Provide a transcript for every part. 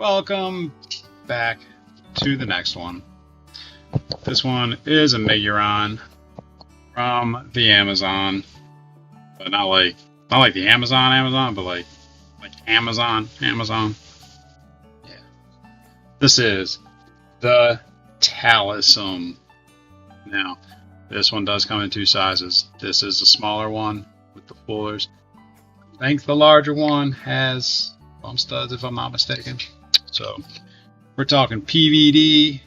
Welcome back to the next one. This one is a Miguron from the Amazon, but not like the Amazon, but like Amazon. Yeah. This is the Talism. Now, this one does come in two sizes. This is the smaller one with the fullers. I think the larger one has bump studs, if I'm not mistaken. So we're talking PVD.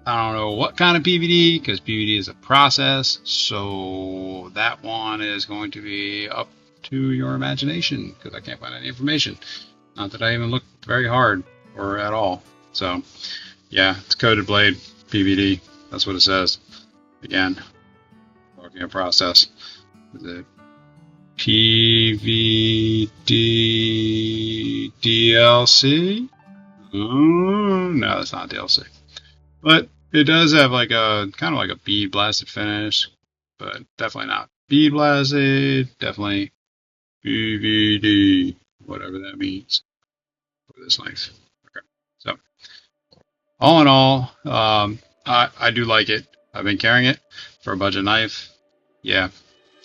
I don't know what kind of PVD, because PVD is a process. So that one is going to be up to your imagination, because I can't find any information. Not that I even looked very hard or at all. So yeah, it's coated blade PVD. That's what it says. Again, talking a process. Is it PVD DLC? No, that's not DLC. But it does have like a kind of like a bead blasted finish, but definitely not bead blasted. Definitely PVD, whatever that means for this length. Okay, so all in all, I do like it. I've been carrying it for a budget knife. Yeah,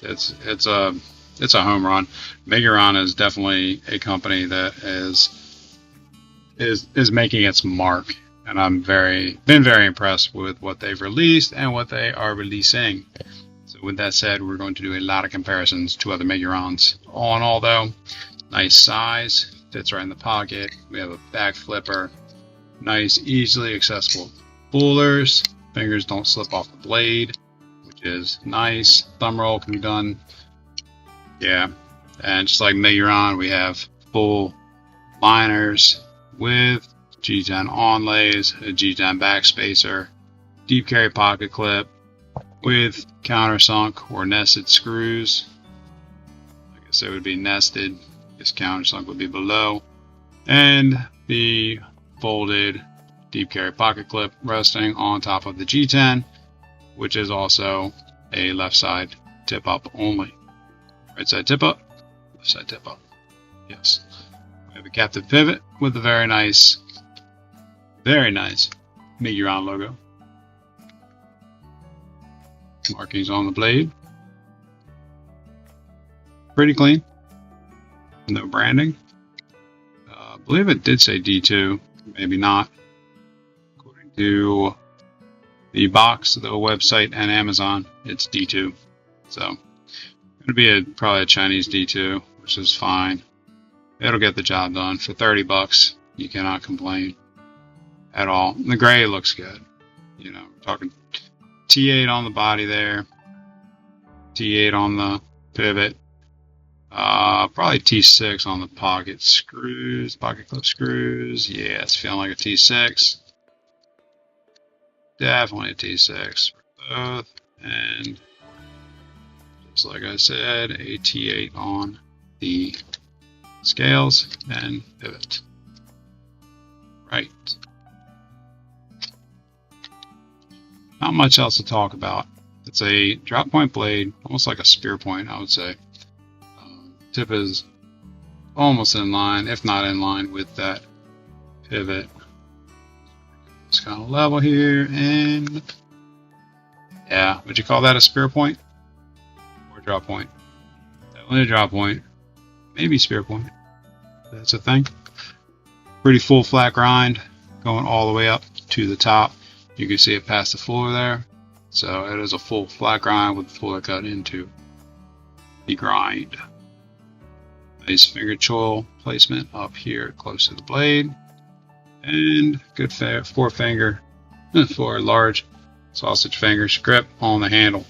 it's a home run. Miguron is definitely a company that is making its mark, and I'm been very impressed with what they've released and what they are releasing. So with that said, we're going to do a lot of comparisons to other Migurons. All in all, though, nice size, fits right in the pocket. We have a back flipper, nice, easily accessible pullers. Fingers don't slip off the blade, which is nice. Thumb roll can be done. Yeah, and just like Miguron, we have full liners with G10 onlays, a G10 backspacer, deep carry pocket clip with countersunk or nested screws. I guess they would be nested. This countersunk would be below, and the folded deep carry pocket clip resting on top of the G10, which is also a left side tip up only. Right side tip up, left side tip up. Yes. We have a captive pivot with a very nice Miguron logo. Markings on the blade. Pretty clean. No branding. I believe it did say D2. Maybe not. According to the box, the website, and Amazon, it's D2. So it'll be probably a Chinese D2, which is fine. It'll get the job done. For 30 bucks, you cannot complain at all. And the gray looks good. You know, we're talking T8 on the body there, T8 on the pivot, probably T6 on the pocket screws, pocket clip screws. Yeah, it's feeling like a T6. Definitely a T6 for both. And just like I said, a T8 on the scales and pivot. Right. Not much else to talk about. It's a drop point blade, almost like a spear point, I would say. Tip is almost in line, if not in line, with that pivot. It's kind of level here, and yeah, would you call that a spear point or drop point? Definitely a drop point. Maybe spear point. That's a thing. Pretty full flat grind going all the way up to the top. You can see it past the fuller there. So it is a full flat grind with the fuller cut into the grind. Nice finger choil placement up here close to the blade. And good four large sausage fingers grip on the handle.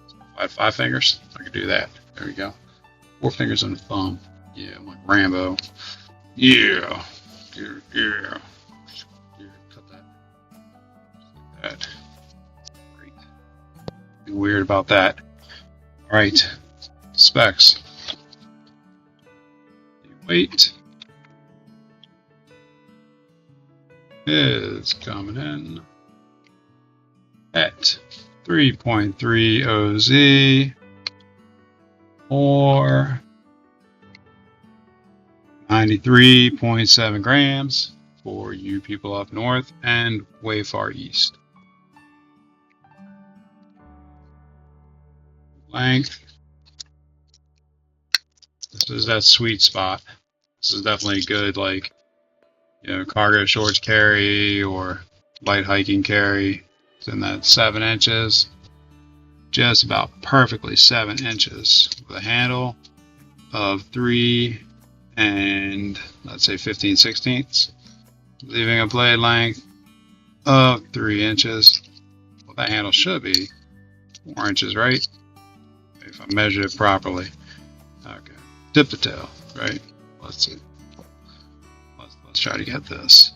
So if I had 5 fingers, I could do that. There we go. 4 fingers on the thumb. Yeah, I'm like Rambo. Yeah. Yeah. Cut that. Just like that. Great. Nothing weird about that. Alright. Specs. The weight is coming in at 3.30 OZ or 93.7 grams. for you people up north and way far east. Length. This is that sweet spot. This is definitely good, like, you know, cargo shorts carry or light hiking carry. It's in that 7 inches. Just about perfectly 7 inches with a handle of 3 and let's say 15/16, leaving a blade length of 3 inches. Well, that handle should be 4 inches, right? If I measured it properly. Okay, tip to tail, right? Let's see. Let's try to get this.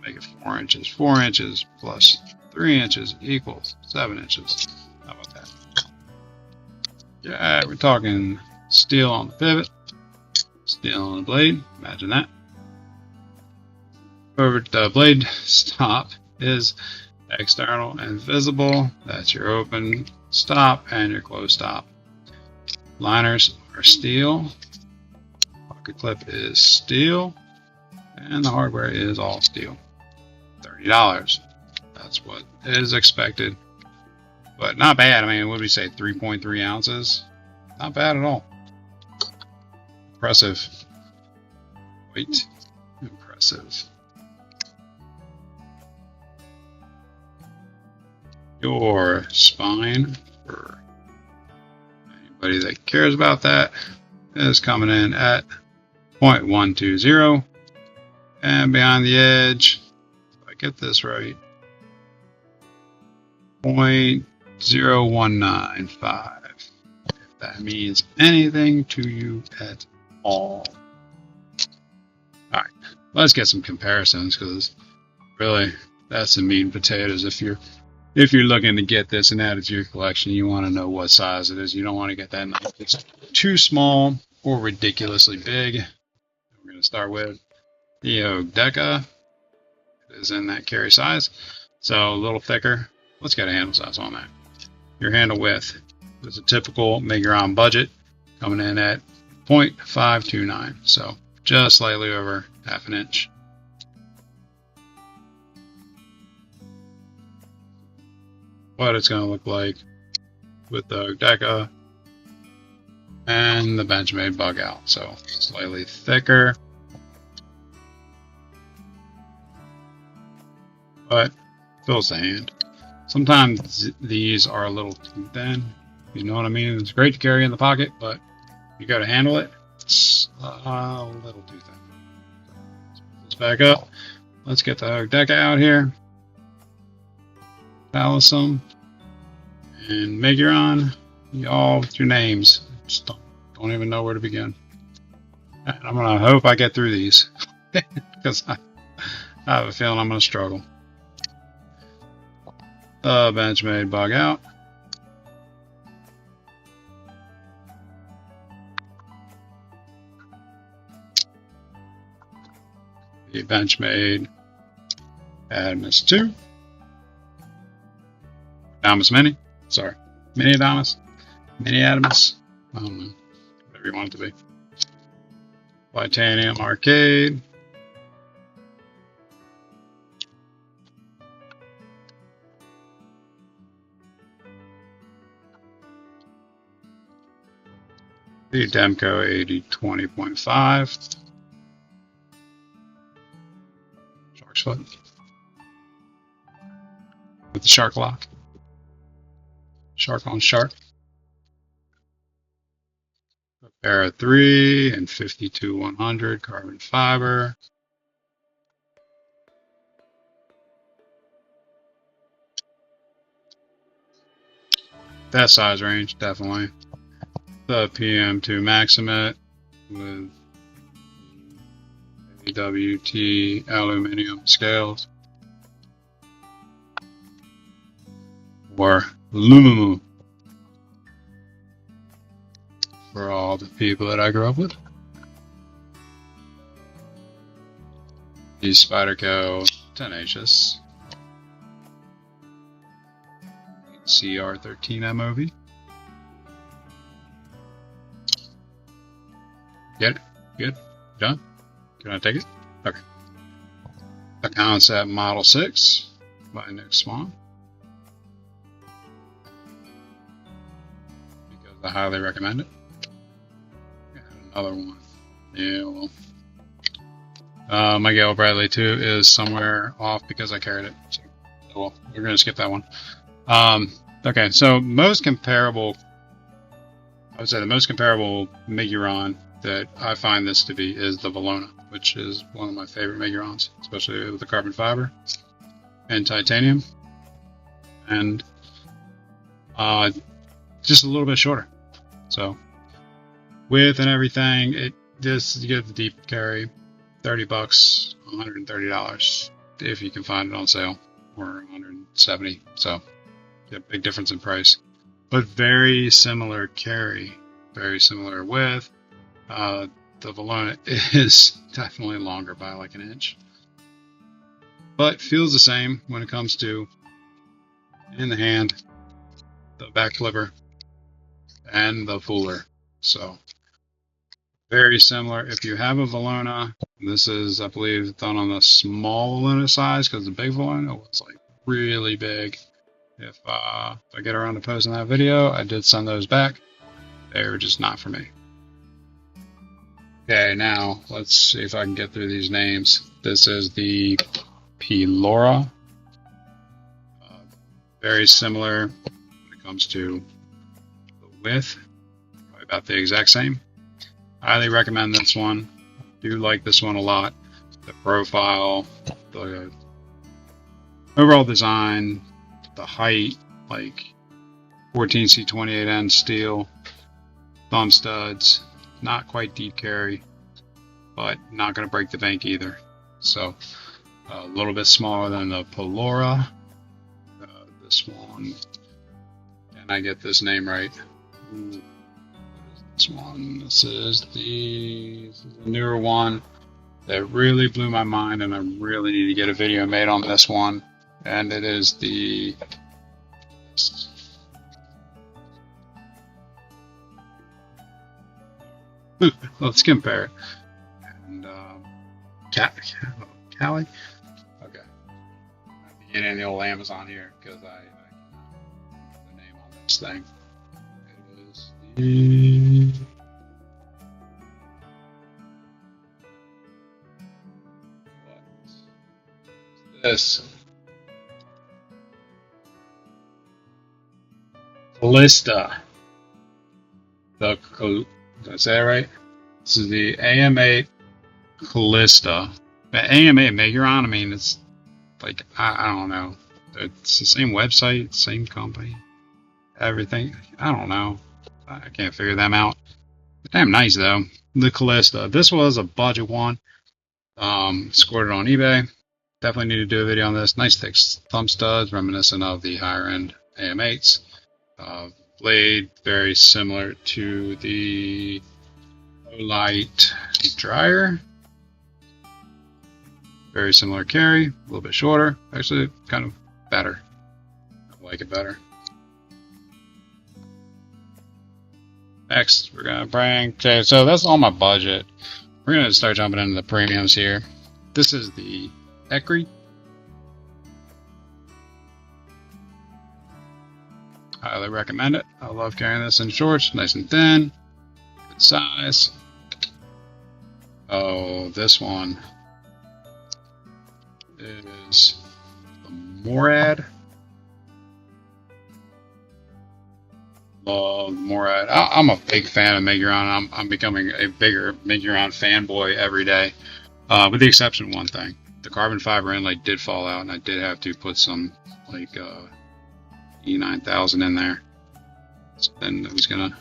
Make it 4 inches. 4 inches plus 3 inches equals 7 inches. How about that? Yeah, we're talking steel on the pivot, steel on the blade. Imagine that. Over the blade stop is external and visible. That's your open stop and your closed stop. Liners are steel. Pocket clip is steel. And the hardware is all steel. $30. That's what is expected. But not bad. I mean, what would we say? 3.3 ounces? Not bad at all. Impressive. Wait. Impressive. Your spine, for anybody that cares about that, is coming in at 0.120. And behind the edge, if I get this right, 0.0195. If that means anything to you at all. Alright, let's get some comparisons, because really that's the meat and potatoes. If you're looking to get this and add it to your collection, you want to know what size it is. You don't want to get that knife that's too small or ridiculously big. We're going to start with the Deca. It is in that carry size, so a little thicker. Let's get a handle size on that. Your handle width is a typical Miguron budget, coming in at 0.529, so just slightly over half an inch. What it's going to look like with the Deca and the Benchmade bug out, so slightly thicker, but fills the hand. Sometimes these are a little too thin, you know what I mean? It's great to carry in the pocket, but you got to handle it. It's a little too thin. Let's back up. Let's get the Deca out here. Talism and Miguron, y'all with your names. Just don't even know where to begin. And I'm gonna hope I get through these because I have a feeling I'm gonna struggle. The Benchmade bug out. The Benchmade Adamus 2. Adamus Mini. Sorry. Mini Adamus. Mini Adamus. I don't know. Whatever you want it to be. Titanium Arcade. The Demco 8020.5. Shark's foot. With the shark lock. Shark on shark. A pair of 3 and 52-100 carbon fiber. That size range, definitely. The PM2 Maximate with AWT aluminum scales. Or Lumimu for all the people that I grew up with. The Spyderco Tenacious CR13 MOV. Get it? Good? Done? Can I take it? Okay. Now it's at Model 6 by Nick Swan, because I highly recommend it. Another one. Yeah, well. Miguel Bradley 2 is somewhere off because I carried it. So, well, we're going to skip that one. Okay, so most comparable, I would say the most comparable Miguron that I find this to be is the Valona, which is one of my favorite Migurons, especially with the carbon fiber and titanium. And just a little bit shorter. So width and everything, you get the deep carry, $30, $130 if you can find it on sale, or $170. So yeah, big difference in price, but very similar carry, very similar width. The Valona is definitely longer by like an inch, but feels the same when it comes to in the hand, the back flipper, and the fuller. So very similar. If you have a Valona, this is, I believe, done on the small Valona size, because the big Valona was like really big. If I get around to posting that video, I did send those back. They were just not for me. Okay, now let's see if I can get through these names. This is the Pelora. Very similar when it comes to the width, probably about the exact same. Highly recommend this one. Do like this one a lot. The profile, the overall design, the height, like 14C28N steel, thumb studs, not quite deep carry, but not going to break the bank either. So a little bit smaller than the Pelora. This one, can I get this name right? What is this one? This is the newer one that really blew my mind, and I really need to get a video made on this one. And it is the let's compare it. And Cali. Okay. I'm getting the old Amazon here because I know the name on this thing. It is the what's this? Callista. Did I say that right? This is the AM8 Callista. The AM8 Miguron, I mean, it's like, I don't know. It's the same website, same company, everything. I don't know. I can't figure them out. Damn nice, though. The Callista. This was a budget one. Scored it on eBay. Definitely need to do a video on this. Nice thick thumb studs, reminiscent of the higher end AM8s. Blade, very similar to the Light Dryer. Very similar carry, a little bit shorter. Actually, kind of better. I like it better. Next, we're gonna bring. Okay, so that's all my budget. We're gonna start jumping into the premiums here. This is the Ekri. Highly recommend it. I love carrying this in shorts, nice and thin, good size. Oh, this one is the Morad. Love Morad. I'm a big fan of Miguron. I'm becoming a bigger Miguron fanboy every day, with the exception of one thing. The carbon fiber inlay did fall out, and I did have to put some like E9000 in there. So then it was gonna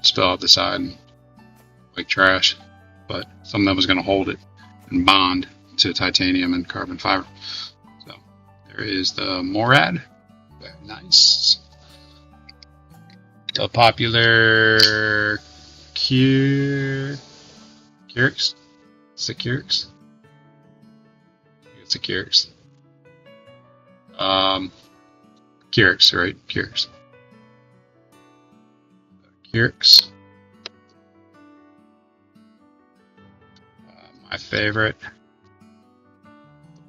spill out the side and like trash, but some of them was gonna hold it and bond to titanium and carbon fiber. So there is the Morad. Very nice. The popular Curix. It's a Curix. It's a Curix. Curix, right? Curix. Curix. My favorite.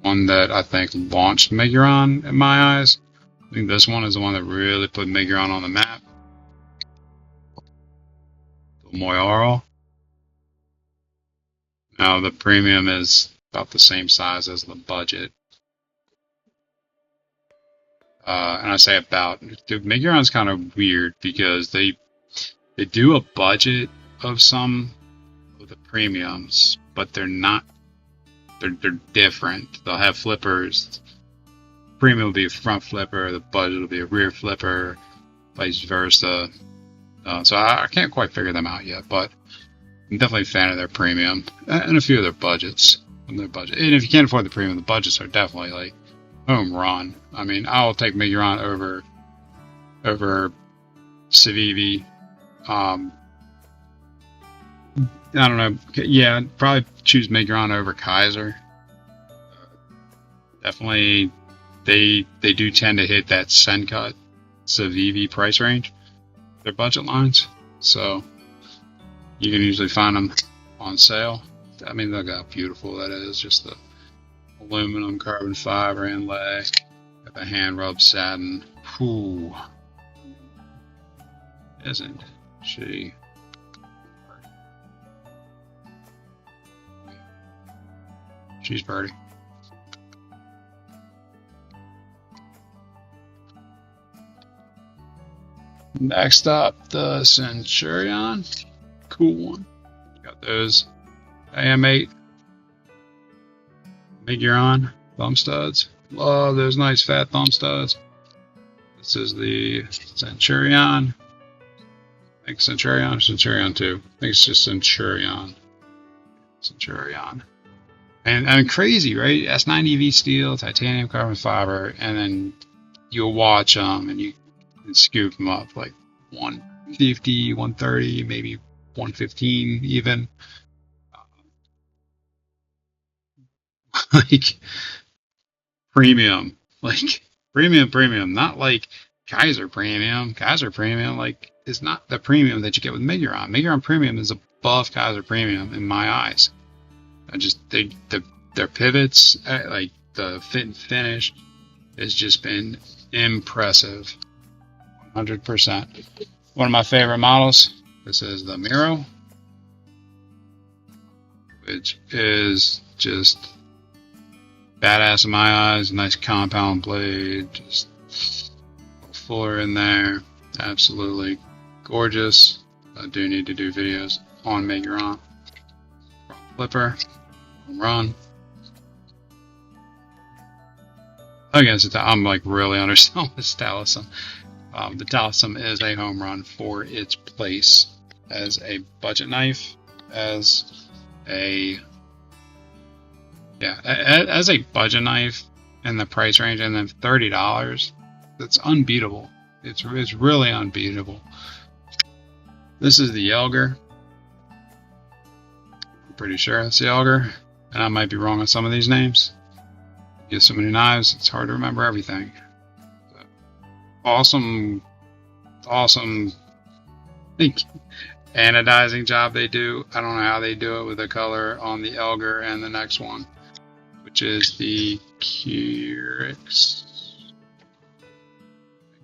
one that I think launched Miguron in my eyes. I think this one is the one that really put Miguron on the map. The Moyaro. Now the premium is about the same size as the budget. And I say about, dude, Miguron's kind of weird because they do a budget of some of the premiums, but they're not. They're different. They'll have flippers. Premium will be a front flipper. The budget will be a rear flipper, vice versa. So I can't quite figure them out yet, but I'm definitely a fan of their premium and a few of their budgets. And if you can't afford the premium, the budgets are definitely like home run. I mean, I'll take Miguron over Civivi. I don't know. Yeah, I'd probably choose Miguron over Kaiser. Definitely, they do tend to hit that Sencut Civivi price range, their budget lines. So you can usually find them on sale. I mean, look how beautiful that is. Just the aluminum, carbon fiber inlay, got the hand rub satin. Whew. Isn't she? She's pretty. Next up, the Centurion. Cool one. Got those AM8 Miguron thumb studs. Love those nice fat thumb studs. This is the Centurion. I think Centurion or Centurion 2. I think it's just Centurion. Centurion. And crazy, right? S90V steel, titanium carbon fiber, and then you'll watch them and you can scoop them up like 150, 130, maybe 115 even. Like premium, like premium, not like Kaiser premium. Kaiser premium, like, is not the premium that you get with Miguron. Miguron premium is above Kaiser premium in my eyes. Their pivots, like the fit and finish, has just been impressive. 100%. One of my favorite models. This is the Miro, which is just badass in my eyes. Nice compound blade, just fuller in there. Absolutely gorgeous. I do need to do videos on Miguron. Flipper. Run. Again, I'm like really underselling this Talism. The Talism is a home run for its place as a budget knife, as a budget knife in the price range, and then $30. That's unbeatable. It's really unbeatable. This is the Elgar. I'm pretty sure it's the Elgar. And I might be wrong on some of these names. You get so many knives, it's hard to remember everything. But awesome anodizing job they do. I don't know how they do it with the color on the Elgar and the next one, which is the Kyrix.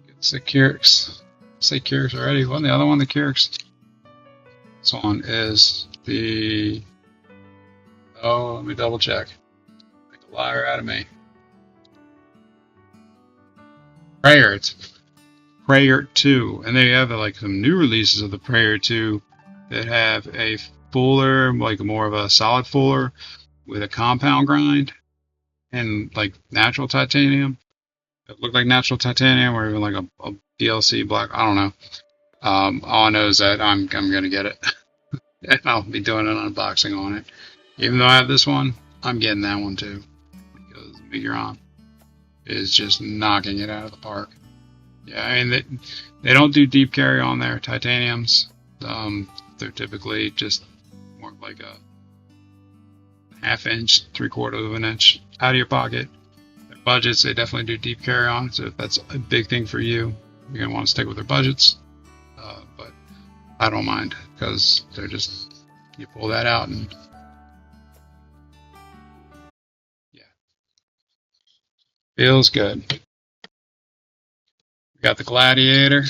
It's the Kyrix. Say Kyrix already. Wasn't the other one the Kyrix? This one is the... Oh, let me double check. Make a liar out of me. Prayer. It's Prayer 2. And they have like some new releases of the Prayer 2 that have a fuller, like more of a solid fuller with a compound grind and like natural titanium. It looked like natural titanium or even like a DLC black. I don't know. All I know is that I'm gonna get it. And I'll be doing an unboxing on it. Even though I have this one, I'm getting that one too, because Miguron is just knocking it out of the park. Yeah, I mean, they don't do deep carry on their titaniums. They're typically just more like a ½ inch, 3/4 of an inch out of your pocket. Their budgets, they definitely do deep carry on, so if that's a big thing for you, you're going to want to stick with their budgets. But I don't mind, because they're just, you pull that out and Feels good. We got the Gladiator.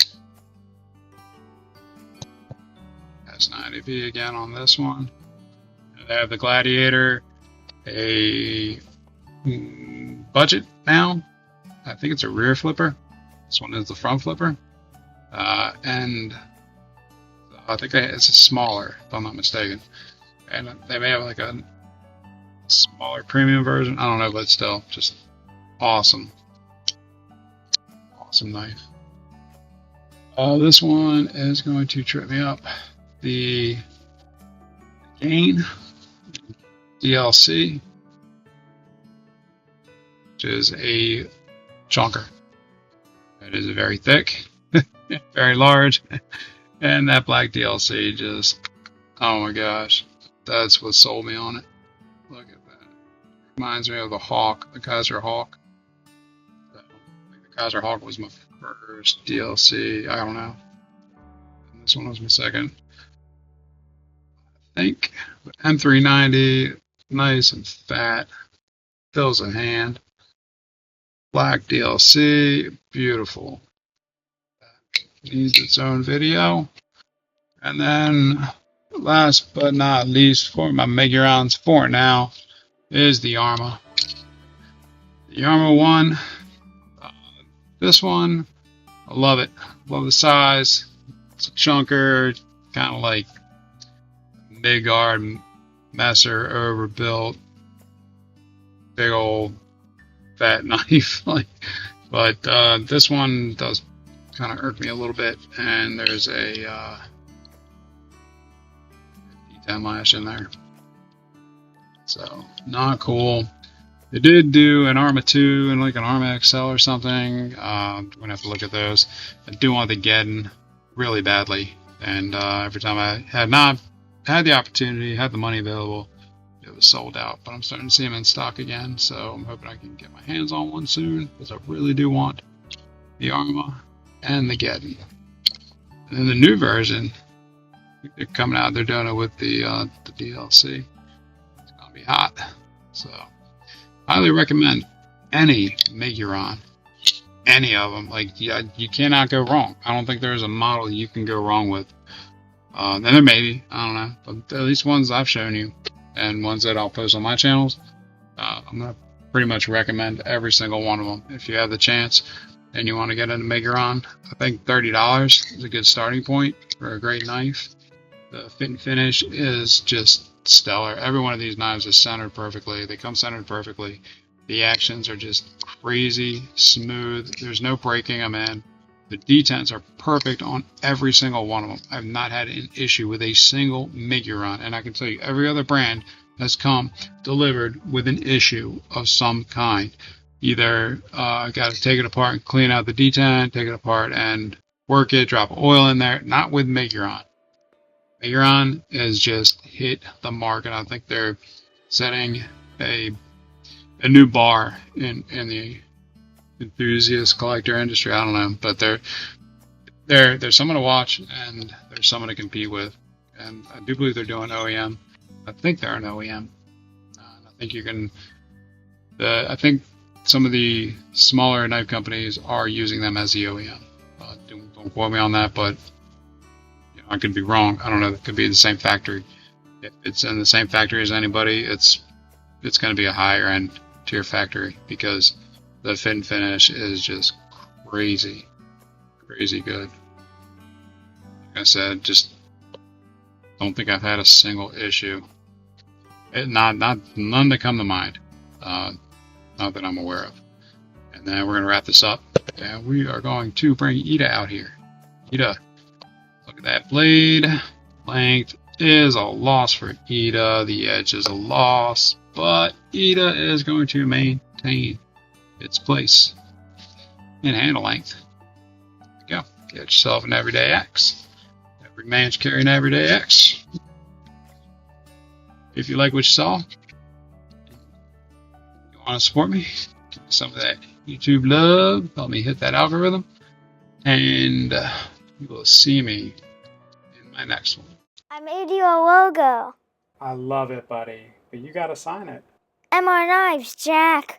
S90P again on this one. They have the Gladiator, a budget now. I think it's a rear flipper. This one is the front flipper. And I think it's a smaller, if I'm not mistaken. And they may have like a smaller premium version. I don't know, but still, just awesome. Awesome knife. This one is going to trip me up. The Gain DLC, which is a chunker. It is very thick, very large, and that black DLC just, oh my gosh, that's what sold me on it. Look at that. Reminds me of the Hawk, the Kaiser Hawk. So, I think the Kaiser Hawk was my first DLC, I don't know. And this one was my second. I think M390, nice and fat, fills a hand. Black DLC, beautiful. Needs its own video. And then, last but not least, for my Migurons for now, is the Arma. The Arma one. This one, I love it. Love the size. It's a chunker, kind of like Miguron Messer overbuilt, big old fat knife. But this one does kind of irk me a little bit, and there's a D10 lash in there, so not cool. They did do an Arma 2 and like an Arma XL or something. I'm gonna have to look at those. I do want the Geddon really badly, and every time I had not had the opportunity, had the money available, it was sold out. But I'm starting to see them in stock again, so I'm hoping I can get my hands on one soon, because I really do want the Arma and the Geddon. And then the new version, they're coming out, they're doing it with the DLC. It's gonna be hot. So highly recommend any Miguron, any of them. Like, you cannot go wrong. I don't think there's a model you can go wrong with. And there may be, I don't know, but at least ones I've shown you and ones that I'll post on my channels, I'm gonna pretty much recommend every single one of them. If you have the chance and you want to get into Miguron, I think $30 is a good starting point for a great knife. The fit and finish is just stellar. Every one of these knives is centered perfectly. They come centered perfectly. The actions are just crazy smooth. There's no breaking them in. The detents are perfect on every single one of them. I've not had an issue with a single Miguron, and I can tell you every other brand has come delivered with an issue of some kind. Either got to take it apart and clean out the detent, take it apart and work it, drop oil in there. Not with Miguron. Miguron has just hit the mark, and I think they're setting a new bar in the enthusiast collector industry. I don't know, but they're someone to watch, and they're someone to compete with. And I do believe they're doing OEM. I think they're an OEM. I think you can. I think some of the smaller knife companies are using them as the OEM. Don't quote me on that, but you know, I could be wrong. I don't know. It could be the same factory. If it's in the same factory as anybody, it's going to be a higher end tier factory, because the fit and finish is just crazy good. Like I said, just don't think I've had a single issue. None to come to mind. Not that I'm aware of. And then we're gonna wrap this up, and we are going to bring Ida out here. Ida, look at that blade. Length is a loss for Ida. The edge is a loss, but Ida is going to maintain its place in handle length. There we go. Get yourself an everyday X. Every man's carrying an everyday X. If you like what you saw, you want to support me, give me some of that YouTube love, help me hit that algorithm, and you will see me in my next one. I made you a logo. I love it, buddy, but you gotta sign it. MR Knives, Jack.